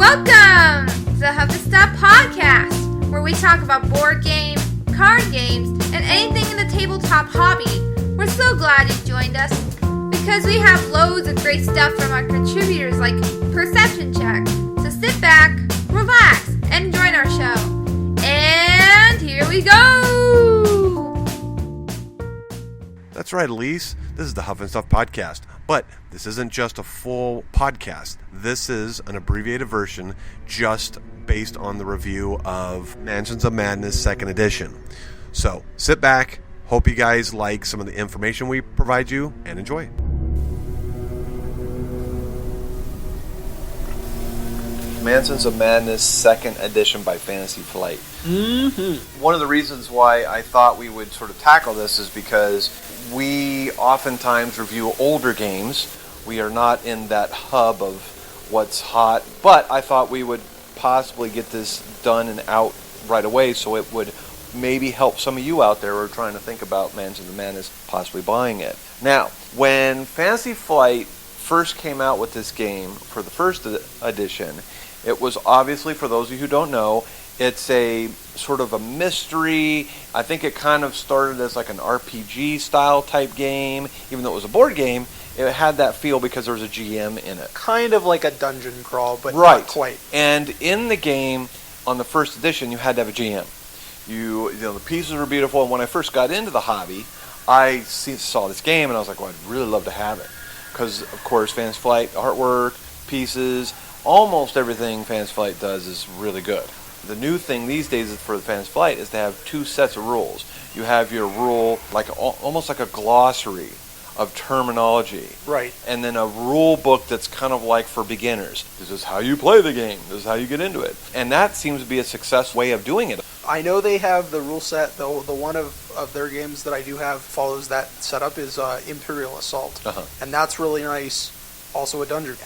Welcome to the Huff-In-Stuff podcast, where we talk about board games, card games, and anything in the tabletop hobby. We're so glad you joined us, because we have loads of great stuff from our contributors like Perception Check. So sit back, relax, and join our show. And here we go! That's right, Elise. This is the Huff-In-Stuff podcast. But this isn't just a full podcast. This is an abbreviated version just based on the review of Mansions of Madness 2nd Edition. So sit back. Hope you guys like some of the information we provide you and enjoy. Mansions of Madness 2nd Edition by Fantasy Flight. One of the reasons why I thought we would sort of tackle this is because we oftentimes review older games. We are not in that hub of what's hot, but I thought we would possibly get this done and out right away so it would maybe help some of you out there who are trying to think about Mansions of Madness possibly buying it. Now, when Fantasy Flight first came out with this game for the first edition, it was obviously, for those of you who don't know, it's a sort of a mystery. I think it kind of started as like an RPG style type game. Even though it was a board game, it had that feel because there was a GM in it. Kind of like a dungeon crawl, but right. Not quite. And in the game, on the first edition, you had to have a GM. You know, the pieces were beautiful, and when I first got into the hobby, I saw this game, and I was like, well, I'd really love to have it. Because, of course, Fantasy Flight, artwork, pieces, almost everything Fantasy Flight does is really good. The new thing these days for the Fantasy Flight is to have two sets of rules. You have your rule, like almost like a glossary of terminology. Right. And then a rule book that's kind of like for beginners. This is how you play the game. This is how you get into it. And that seems to be a successful way of doing it. I know they have the rule set, though. The one of their games that I do have follows that setup is Imperial Assault. And that's really nice. Also a dungeon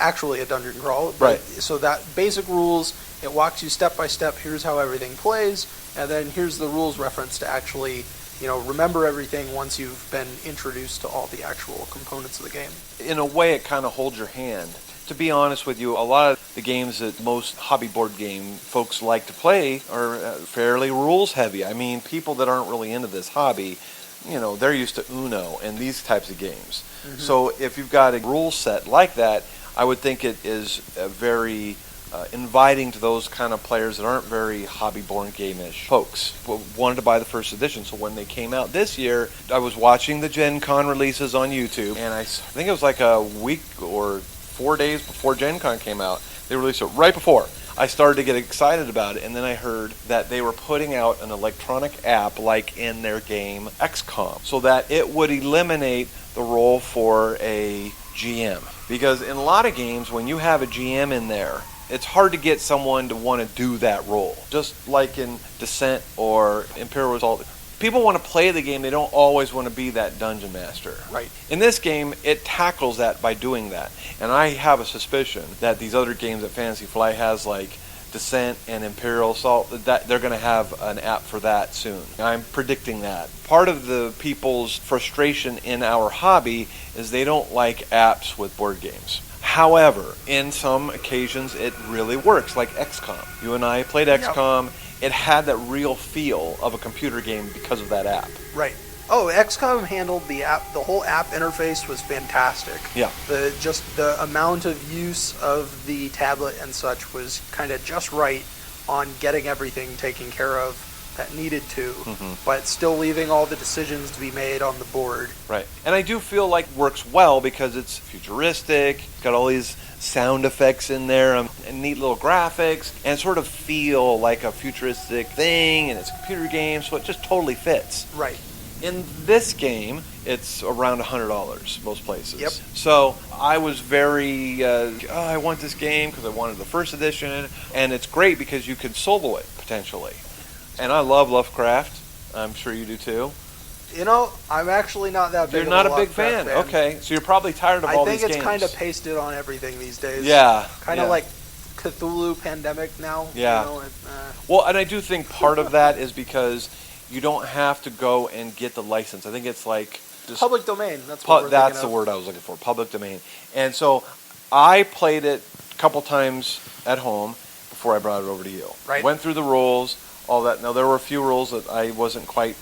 crawl. But, right. So that basic rules, it walks you step by step. Here's how everything plays. And then here's the rules reference to actually, remember everything once you've been introduced to all the actual components of the game. In a way, it kind of holds your hand. To be honest with you, a lot of the games that most hobby board game folks like to play are fairly rules heavy. I mean, people that aren't really into this hobby, they're used to Uno and these types of games. Mm-hmm. So if you've got a rule set like that, I would think it is very inviting to those kind of players that aren't very hobby board game-ish folks. Wanted to buy the first edition, so when they came out this year, I was watching the Gen Con releases on YouTube, and I think it was like a week or 4 days before Gen Con came out. They released it right before. I started to get excited about it, and then I heard that they were putting out an electronic app like in their game XCOM, so that it would eliminate the role for a GM. Because in a lot of games, when you have a GM in there, it's hard to get someone to want to do that role. Just like in Descent or Imperial Assault, people want to play the game, they don't always want to be that dungeon master. Right. In this game, it tackles that by doing that. And I have a suspicion that these other games that Fantasy Flight has, like Descent and Imperial Assault, that they're going to have an app for that soon. I'm predicting that. Part of the people's frustration in our hobby is they don't like apps with board games. However, in some occasions, it really works, like XCOM. You and I played XCOM. Yep. It had that real feel of a computer game because of that app. Right. Oh, XCOM handled the app. The whole app interface was fantastic. Yeah. The amount of use of the tablet and such was kind of just right on getting everything taken care of that needed to, but still leaving all the decisions to be made on the board. Right. And I do feel like it works well because it's futuristic, it's got all these sound effects in there, and neat little graphics, and sort of feel like a futuristic thing, and it's a computer game, so it just totally fits. Right. In this game, it's around $100 most places. Yep. So I was very, I want this game because I wanted the first edition, and it's great because you can solo it, potentially. And I love Lovecraft. I'm sure you do too. I'm actually not that big You're not of a big fan. fan. Okay, so you're probably tired of all these games. I think it's kind of pasted on everything these days. Yeah. Kind of like Cthulhu Pandemic now. Yeah. Well, and I do think part of that is because you don't have to go and get the license. I think it's like public domain. That's the word I was looking for. Public domain. And so I played it a couple times at home, before I brought it over to you. Right. Went through the rules, all that. Now, there were a few rules that I wasn't quite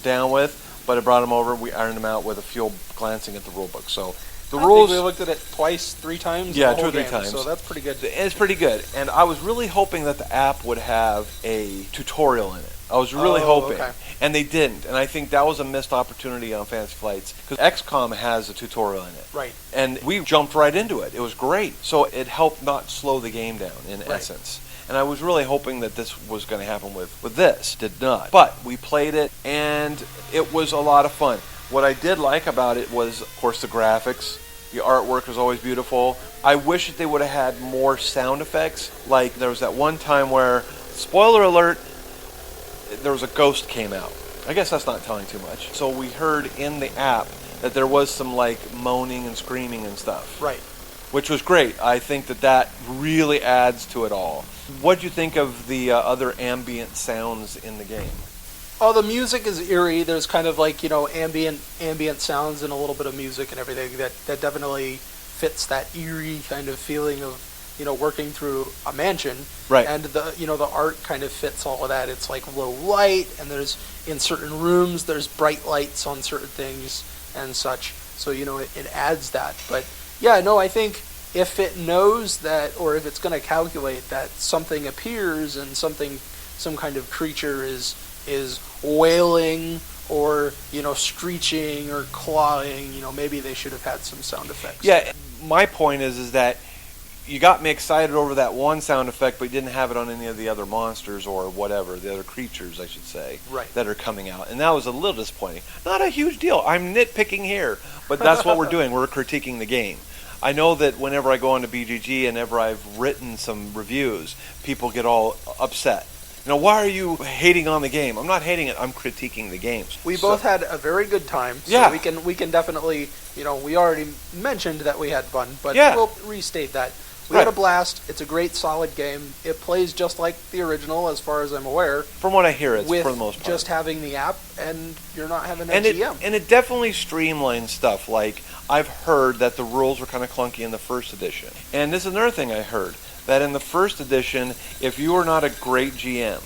down with, but I brought them over. We ironed them out with a few glancing at the rule book. So the rules. I think we looked at it twice, 3 times. Yeah, the whole 2 or 3 game, times. So that's pretty good. It's pretty good. And I was really hoping that the app would have a tutorial in it. I was really hoping. Okay. And they didn't. And I think that was a missed opportunity on Fantasy Flights. Because XCOM has a tutorial in it. Right. And we jumped right into it. It was great. So it helped not slow the game down, in essence. And I was really hoping that this was going to happen with this. Did not. But we played it, and it was a lot of fun. What I did like about it was, of course, the graphics. The artwork was always beautiful. I wish that they would have had more sound effects. Like, there was that one time where, spoiler alert, there was a ghost came out. I guess that's not telling too much. So we heard in the app that there was some, like, moaning and screaming and stuff. Right. Which was great. I think that really adds to it all. What do you think of the other ambient sounds in the game? Oh, the music is eerie. There's kind of like, ambient sounds and a little bit of music and everything that definitely fits that eerie kind of feeling of, working through a mansion. Right. And the art kind of fits all of that. It's like low light, and there's, in certain rooms, there's bright lights on certain things and such. So, it adds that. But yeah, no, I think if it knows that, or if it's going to calculate that something appears and some kind of creature is wailing or, screeching or clawing, maybe they should have had some sound effects. Yeah, my point is that you got me excited over that one sound effect, but you didn't have it on any of the other monsters or whatever, the other creatures, I should say, that are coming out. And that was a little disappointing. Not a huge deal. I'm nitpicking here, but that's what we're doing. We're critiquing the game. I know that whenever I go onto BGG and whenever I've written some reviews, people get all upset. Why are you hating on the game? I'm not hating it. I'm critiquing the games. We both had a very good time. So yeah. We can definitely, we already mentioned that we had fun, but we'll restate that. We had a blast. It's a great, solid game. It plays just like the original, as far as I'm aware. From what I hear, it's with for the most part. Just having the app, and you're not having a and GM. And it definitely streamlines stuff. Like, I've heard that the rules were kind of clunky in the first edition. And this is another thing I heard, that in the first edition, if you were not a great GM,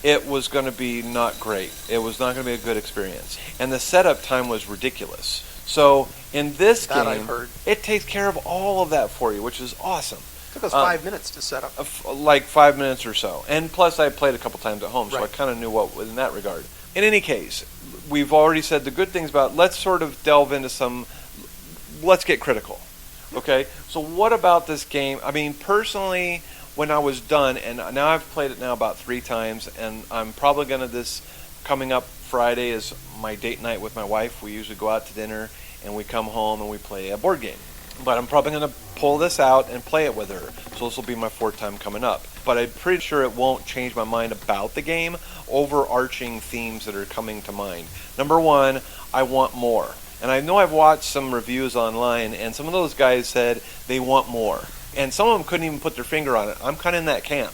it was going to be not great. It was not going to be a good experience. And the setup time was ridiculous. So in this game, I've heard. It takes care of all of that for you, which is awesome. It took us 5 minutes to set up. Like 5 minutes or so. And plus I played a couple times at home, so I kind of knew what in that regard. In any case, we've already said the good things about, let's sort of delve into some, let's get critical. Okay? So what about this game? I mean, personally, when I was done, and now I've played it now about 3 times, and I'm probably going to, this coming up Friday is my date night with my wife. We usually go out to dinner, and we come home and we play a board game. But I'm probably going to pull this out and play it with her. So this will be my 4th time coming up. But I'm pretty sure it won't change my mind about the game. Overarching themes that are coming to mind. Number 1, I want more. And I know I've watched some reviews online, and some of those guys said they want more. And some of them couldn't even put their finger on it. I'm kind of in that camp.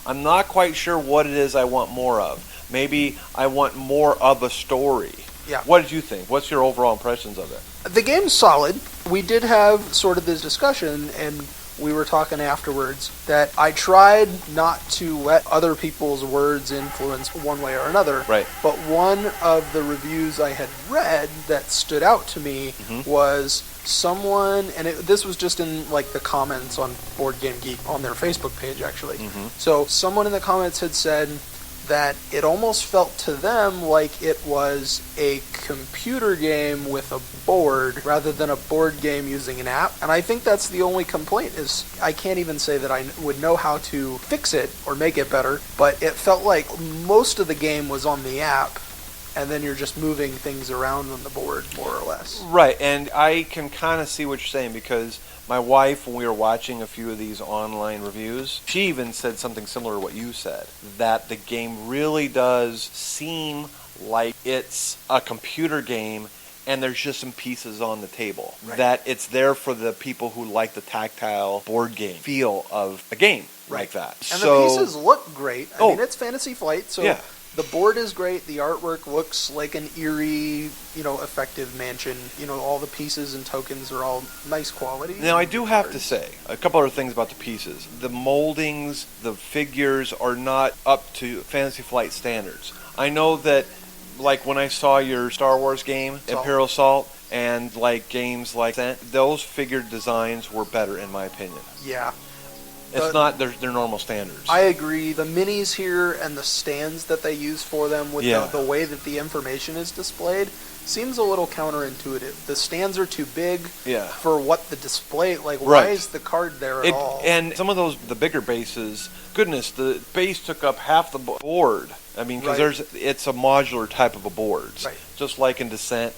I'm not quite sure what it is I want more of. Maybe I want more of a story. Yeah. What did you think? What's your overall impressions of it? The game's solid. We did have sort of this discussion, and we were talking afterwards, that I tried not to let other people's words influence one way or another. Right. But one of the reviews I had read that stood out to me was someone, and this was just in like the comments on Board Game Geek on their Facebook page, actually. So someone in the comments had said that it almost felt to them like it was a computer game with a board rather than a board game using an app. And I think that's the only complaint, is I can't even say that I would know how to fix it or make it better, but it felt like most of the game was on the app, and then you're just moving things around on the board, more or less. Right, and I can kind of see what you're saying, because my wife, when we were watching a few of these online reviews, she even said something similar to what you said, that the game really does seem like it's a computer game and there's just some pieces on the table. Right. That it's there for the people who like the tactile board game feel of a game like that. And the pieces look great. I mean, it's Fantasy Flight, so yeah. The board is great. The artwork looks like an eerie, effective mansion. All the pieces and tokens are all nice quality. Now, I do have to say a couple other things about the pieces. The moldings, the figures are not up to Fantasy Flight standards. I know that, like when I saw your Star Wars game, Imperial Assault, and like games like that, those figure designs were better in my opinion. Yeah. It's not their normal standards. I agree. The minis here and the stands that they use for them with the way that the information is displayed seems a little counterintuitive. The stands are too big for what the display... why is the card there at all? And some of the bigger bases, goodness, the base took up half the board. I mean, because it's a modular type of a board. Right. Just like in Descent,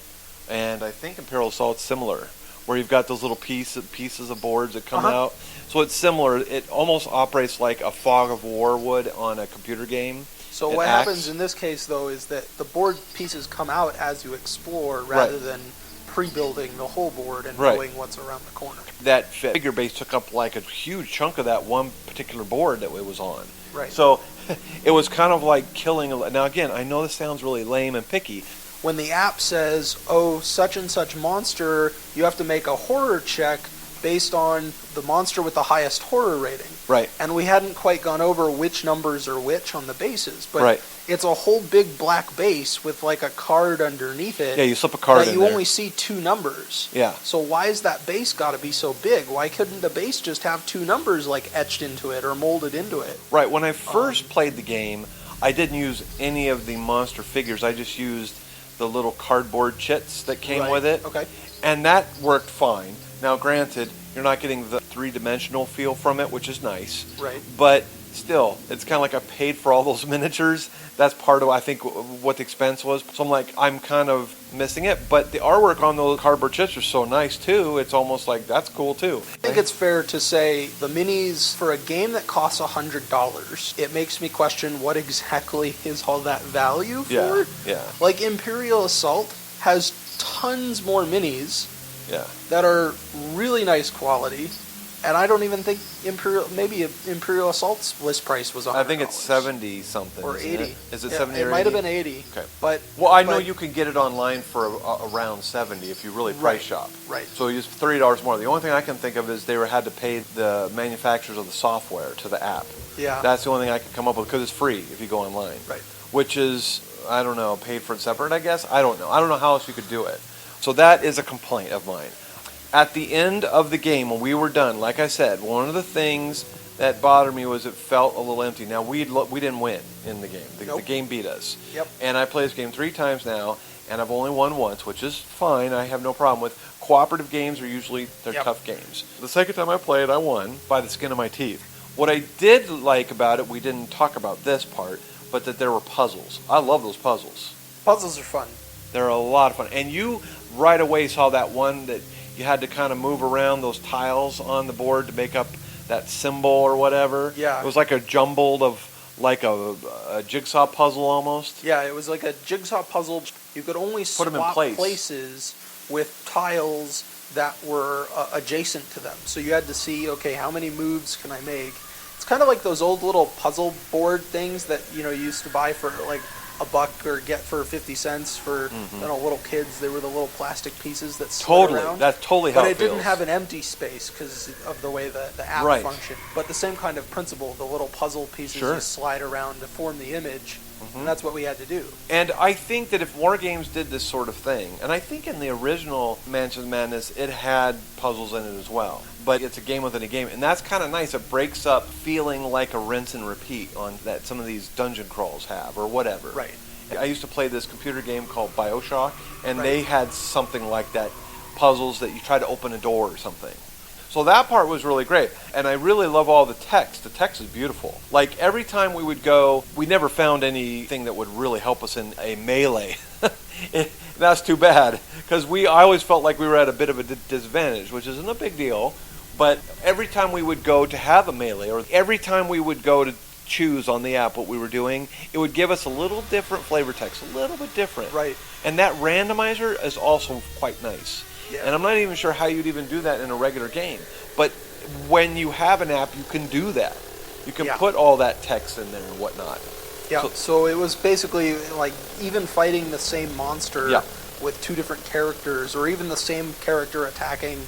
and I think Imperial Assault's similar, where you've got those little pieces of boards that come out. So it's similar. It almost operates like a Fog of War would on a computer game. So what happens in this case, though, is that the board pieces come out as you explore rather than pre-building the whole board and knowing what's around the corner. That figure base took up like a huge chunk of that one particular board that it was on. Right. So it was kind of like killing... Now, again, I know this sounds really lame and picky. When the app says, such and such monster, you have to make a horror check based on the monster with the highest horror rating. Right. And we hadn't quite gone over which numbers are which on the bases, but it's a whole big black base with like a card underneath it. Yeah, you slip a card in there. That you only see 2 numbers. Yeah. So why is that base got to be so big? Why couldn't the base just have 2 numbers like etched into it or molded into it? Right. When I first played the game, I didn't use any of the monster figures. I just used the little cardboard chits that came with it. Okay. And that worked fine. Now, granted, you're not getting the 3-dimensional feel from it, which is nice. Right. But still, it's kind of like I paid for all those miniatures. That's part of, I think, what the expense was. So I'm like, I'm kind of missing it. But the artwork on those cardboard chits are so nice, too. It's almost like, that's cool, too. I think it's fair to say the minis, for a game that costs $100, it makes me question what exactly is all that value for. Yeah. Like Imperial Assault has tons more minis that are really nice quality, and I don't even think Imperial Assault's list price was $100. I think it's 70 something or 80. Is it 70 or 80? It might have been 80. Okay. But I know you can get it online for around 70 if you really price shop. Right. So it's $30 more. The only thing I can think of is they had to pay the manufacturers of the software to the app. Yeah. That's the only thing I can come up with because it's free if you go online. Right. Which is, I don't know, paid for it separate, I guess. I don't know. I don't know how else you could do it. So that is a complaint of mine. At the end of the game, when we were done, like I said, one of the things that bothered me was it felt a little empty. Now, we didn't win in the game. The game beat us. Yep. And I played this game 3 times now, and I've only won once, which is fine. I have no problem with. Cooperative games are usually tough games. The second time I played, I won by the skin of my teeth. What I did like about it, we didn't talk about this part, but that there were puzzles. I love those puzzles. Puzzles are fun. They're a lot of fun. And you right away saw that one that you had to kind of move around those tiles on the board to make up that symbol or whatever. Yeah. It was like a jumbled of like a jigsaw puzzle almost. Yeah, it was like a jigsaw puzzle. You could only swap places with tiles that were adjacent to them. So you had to see, okay, how many moves can I make? It's kind of like those old little puzzle board things that you used to buy for like $1 or get for 50 cents for little kids. They were the little plastic pieces that slid around. That's totally how it feels. But it didn't have an empty space because of the way the app functioned. But the same kind of principle, the little puzzle pieces you slide around to form the image, and that's what we had to do. And I think that if more games did this sort of thing, and I think in the original Mansions of Madness it had puzzles in it as well, but it's a game within a game, and that's kind of nice. It breaks up feeling like a rinse and repeat on that some of these dungeon crawls have, or whatever. Right. I used to play this computer game called BioShock, and they had something like that, puzzles that you try to open a door or something. So that part was really great, and I really love all the text. The text is beautiful. Like, every time we would go, we never found anything that would really help us in a melee. That's too bad, because I always felt like we were at a bit of a disadvantage, which isn't a big deal, but every time we would go to have a melee, or every time we would go to choose on the app what we were doing, it would give us a little different flavor text, a little bit different. Right. And that randomizer is also quite nice. Yeah. And I'm not even sure how you'd even do that in a regular game. But when you have an app, you can do that. You can put all that text in there and whatnot. Yeah, so it was basically like even fighting the same monster with two different characters, or even the same character attacking,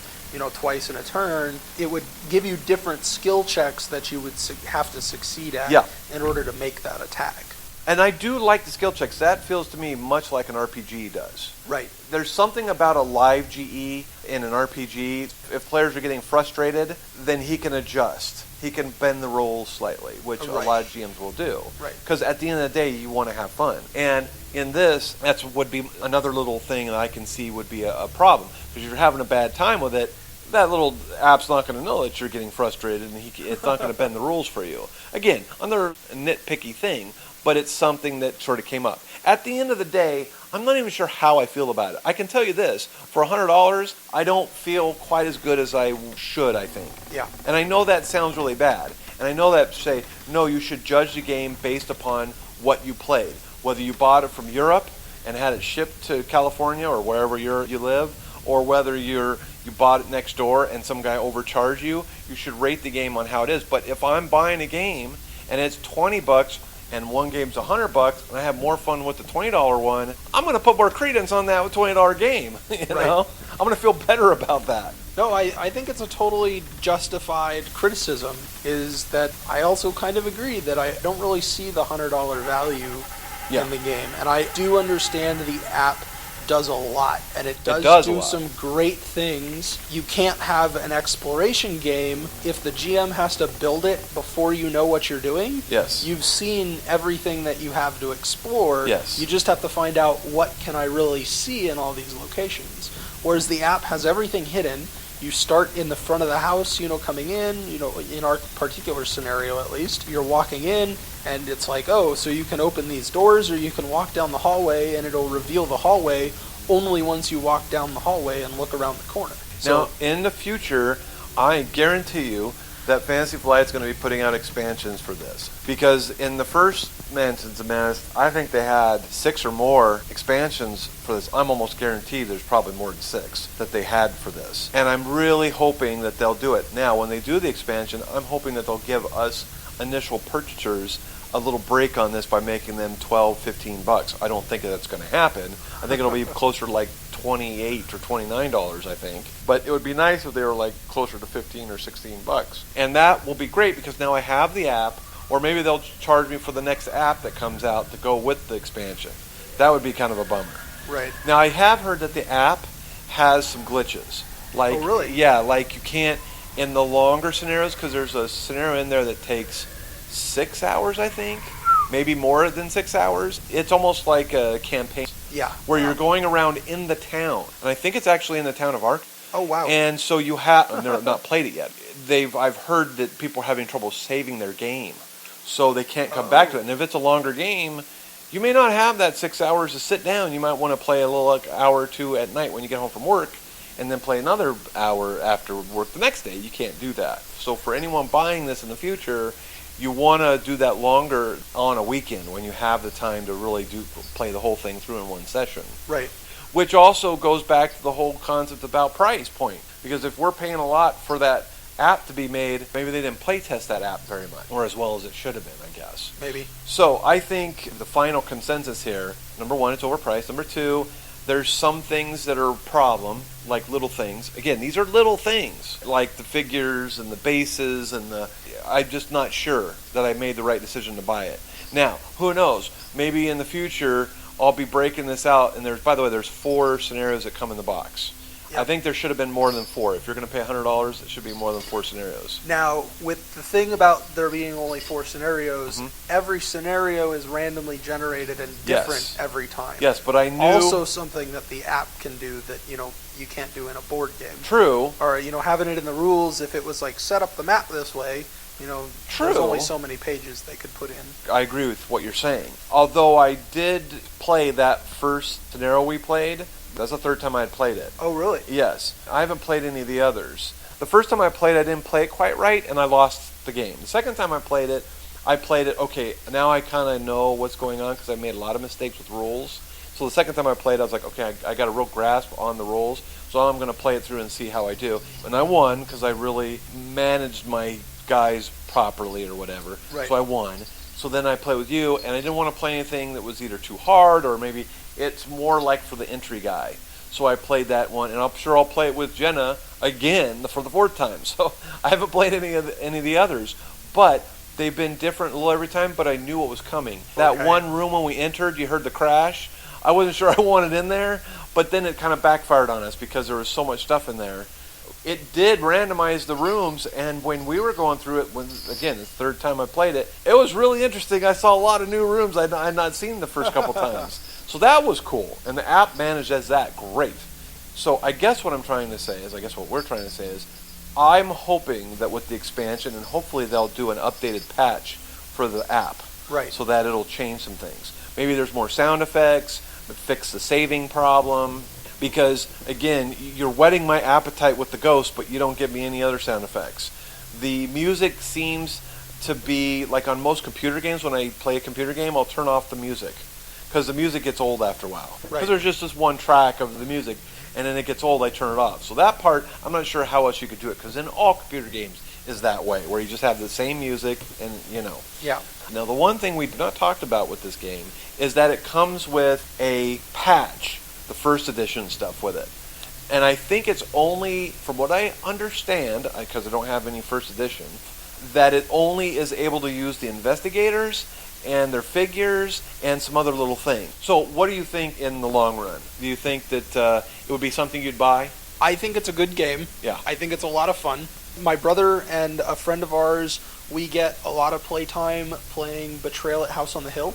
twice in a turn, it would give you different skill checks that you would have to succeed at in order to make that attack. And I do like the skill checks. That feels to me much like an RPG does. Right. There's something about a live GE in an RPG. If players are getting frustrated, then he can adjust. He can bend the rules slightly, which a lot of GMs will do. Right. Because at the end of the day, you want to have fun. And in this, that would be another little thing that I can see would be a problem. Because if you're having a bad time with it, that little app's not going to know that you're getting frustrated, and it's not going to bend the rules for you. Again, another nitpicky thing, but it's something that sort of came up. At the end of the day, I'm not even sure how I feel about it. I can tell you this, for $100, I don't feel quite as good as I should, I think. Yeah. And I know that sounds really bad. And I know that say, no, you should judge the game based upon what you played. Whether you bought it from Europe and had it shipped to California or wherever you live, or whether you bought it next door and some guy overcharged you, you should rate the game on how it is. But if I'm buying a game and it's $20 and one game's $100 and I have more fun with the $20 one, I'm going to put more credence on that $20 game. You know? I'm going to feel better about that. No, I think it's a totally justified criticism, is that I also kind of agree that I don't really see the $100 value in the game. And I do understand the app does a lot, and it does do some great things. You can't have an exploration game if the GM has to build it before you know what you're doing. Yes. You've seen everything that you have to explore. Yes. You just have to find out what can I really see in all these locations. Whereas the app has everything hidden. You start in the front of the house, coming in, in our particular scenario at least, you're walking in and it's like, oh, so you can open these doors or you can walk down the hallway and it'll reveal the hallway only once you walk down the hallway and look around the corner. Now, in the future, I guarantee you that Fantasy Flight's going to be putting out expansions for this. Because in the first Mansions of Madness, I think they had 6 or more expansions for this. I'm almost guaranteed there's probably more than 6 that they had for this. And I'm really hoping that they'll do it. Now, when they do the expansion, I'm hoping that they'll give us initial purchasers a little break on this by making them $12-15. I don't think that's going to happen. I think it'll be closer to like $28 or $29, I think. But it would be nice if they were like closer to $15 or $16. And that will be great because now I have the app, or maybe they'll charge me for the next app that comes out to go with the expansion. That would be kind of a bummer. Right. Now, I have heard that the app has some glitches. Like, oh, really? Yeah, like you can't, in the longer scenarios, because there's a scenario in there that takes 6 hours, I think. Maybe more than 6 hours. It's almost like a campaign. Yeah. Where you're going around in the town. And I think it's actually in the town of Ark. Oh, wow. And so you have, and they've not played it yet. I've heard that people are having trouble saving their game. So they can't come back to it. And if it's a longer game, you may not have that 6 hours to sit down. You might want to play a little hour or two at night when you get home from work, and then play another hour after work the next day. You can't do that. So for anyone buying this in the future, you want to do that longer on a weekend when you have the time to really play the whole thing through in one session. Right. Which also goes back to the whole concept about price point. Because if we're paying a lot for that app to be made, maybe they didn't play test that app very much, or as well as it should have been, I guess. Maybe. So I think the final consensus here, number one, it's overpriced. Number two, there's some things that are a problem, like little things. Again, these are little things, like the figures and the bases and I'm just not sure that I made the right decision to buy it. Now, who knows? Maybe in the future, I'll be breaking this out, and there's 4 scenarios that come in the box. Yep. I think there should have been more than 4. If you're going to pay $100, it should be more than 4 scenarios. Now, with the thing about there being only 4 scenarios, every scenario is randomly generated and different every time. Yes, but I knew... Also something that the app can do that, you can't do in a board game. True. Or, having it in the rules, if it was like, set up the map this way, there's only so many pages they could put in. I agree with what you're saying. Although I did play that first scenario we played, that's the 3rd time I had played it. Oh, really? Yes. I haven't played any of the others. The first time I played it, I didn't play it quite right, and I lost the game. The second time I played it, okay, now I kind of know what's going on because I made a lot of mistakes with rules. So the second time I played, I was like, okay, I got a real grasp on the rules, so I'm going to play it through and see how I do. And I won because I really managed my guys properly or whatever. Right. So I won. So then I play with you, and I didn't want to play anything that was either too hard or maybe it's more like for the entry guy. So I played that one, and I'm sure I'll play it with Jenna again for the 4th time. So I haven't played any of the others, but they've been different a little every time, but I knew what was coming. That one room when we entered, you heard the crash. I wasn't sure I wanted in there, but then it kind of backfired on us because there was so much stuff in there. It did randomize the rooms, and when we were going through it, again, the 3rd time I played it, it was really interesting. I saw a lot of new rooms I had not seen the first couple times. So that was cool, and the app manages that great. So I guess what we're trying to say is, I'm hoping that with the expansion, and hopefully they'll do an updated patch for the app, Right. so that it'll change some things. Maybe there's more sound effects, but fix the saving problem. Because, again, you're whetting my appetite with the ghost, but you don't give me any other sound effects. The music seems to be, like on most computer games, when I play a computer game, I'll turn off the music. Because the music gets old after a while. Because there's just this one track of the music, and then it gets old, I turn it off. So that part, I'm not sure how else you could do it, because in all computer games is that way, where you just have the same music, and, Yeah. Now, the one thing we've not talked about with this game is that it comes with a patch, the 1st edition stuff with it. And I think it's only, from what I understand, because I don't have any 1st edition, that it only is able to use the investigators and their figures and some other little things. So what do you think in the long run? Do you think that it would be something you'd buy? I think it's a good game. Yeah. I think it's a lot of fun. My brother and a friend of ours, we get a lot of playtime playing Betrayal at House on the Hill,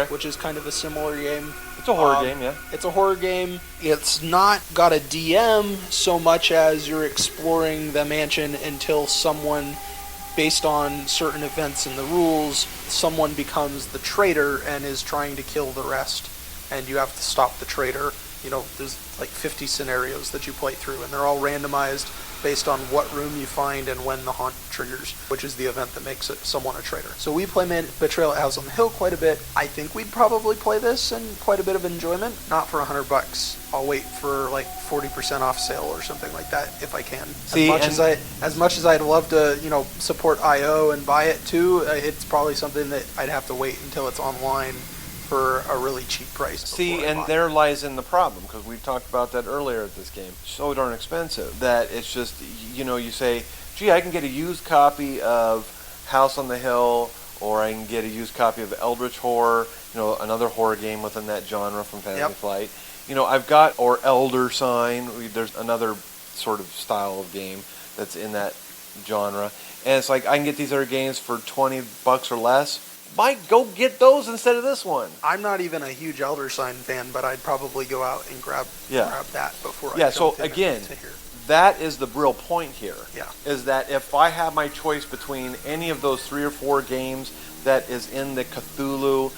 which is kind of a similar game. It's a horror game, yeah. It's a horror game. It's not got a DM so much as you're exploring the mansion until someone, based on certain events in the rules, someone becomes the traitor and is trying to kill the rest, and you have to stop the traitor. There's like 50 scenarios that you play through, and they're all randomized based on what room you find and when the haunt triggers, which is the event that makes someone a traitor. So we play Betrayal at House on the Hill quite a bit. I think we'd probably play this in quite a bit of enjoyment. Not for $100. I'll wait for like 40% off sale or something like that if I can. As much as I'd love to, support IO and buy it too, it's probably something that I'd have to wait until it's online for a really cheap price. See, and there lies in the problem, because we talked about that earlier at this game. So darn expensive that it's just, you say, gee, I can get a used copy of House on the Hill, or I can get a used copy of Eldritch Horror, another horror game within that genre from Fantasy Flight. I've got, or Elder Sign, there's another sort of style of game that's in that genre. And it's like, I can get these other games for $20 or less. Might go get those instead of this one. I'm not even a huge Elder Sign fan, but I'd probably go out and grab that before I so again, that is the real point here. Yeah. Is that if I have my choice between any of those 3 or 4 games that is in the Cthulhu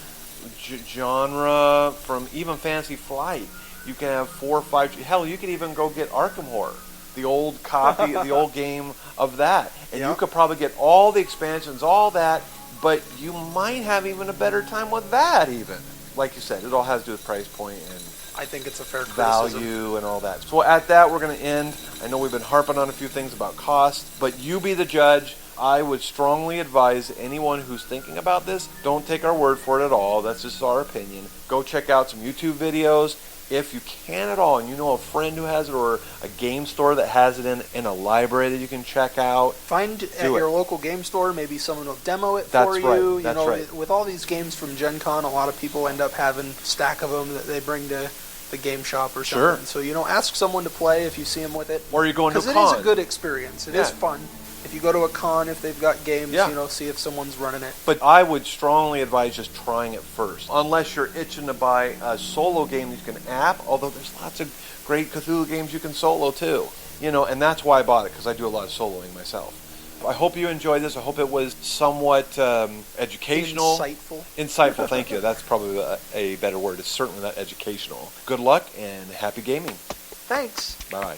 genre, from even Fantasy Flight, you can have 4 or 5. Hell, you could even go get Arkham Horror, the old copy, the old game of that, and you could probably get all the expansions, all that. But you might have even a better time with that even. Like you said, it all has to do with price point and I think it's a fair value criticism. And all that. So at that, we're going to end. I know we've been harping on a few things about cost, but you be the judge. I would strongly advise anyone who's thinking about this, don't take our word for it at all. That's just our opinion. Go check out some YouTube videos. If you can at all, and you know a friend who has it, or a game store that has it in a library that you can check out, find at your local game store, maybe someone will demo it for you. That's right. With all these games from Gen Con, a lot of people end up having a stack of them that they bring to the game shop or something. So, ask someone to play if you see them with it. Or you're going to a con. Because it is a good experience. It is fun. If you go to a con, if they've got games, see if someone's running it. But I would strongly advise just trying it first. Unless you're itching to buy a solo game that you can app, although there's lots of great Cthulhu games you can solo too. And that's why I bought it, because I do a lot of soloing myself. I hope you enjoyed this. I hope it was somewhat educational. Insightful, thank you. That's probably a better word. It's certainly not educational. Good luck and happy gaming. Thanks. Bye.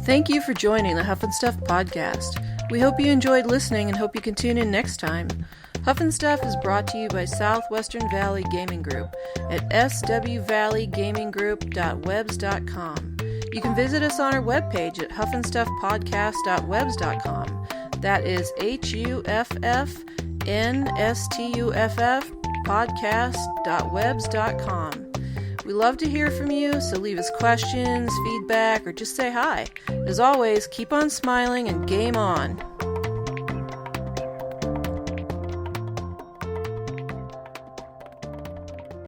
Thank you for joining the Huff-In-Stuff podcast. We hope you enjoyed listening and hope you can tune in next time. Huff-In-Stuff is brought to you by Southwestern Valley Gaming Group at swvalleygamingsgroup.webs.com. You can visit us on our webpage at huffandstuffpodcast.webs.com. That is HUFFINSTUFF NSTUFF podcast.webs.com. We love to hear from you, so leave us questions, feedback, or just say hi. As always, keep on smiling and game on.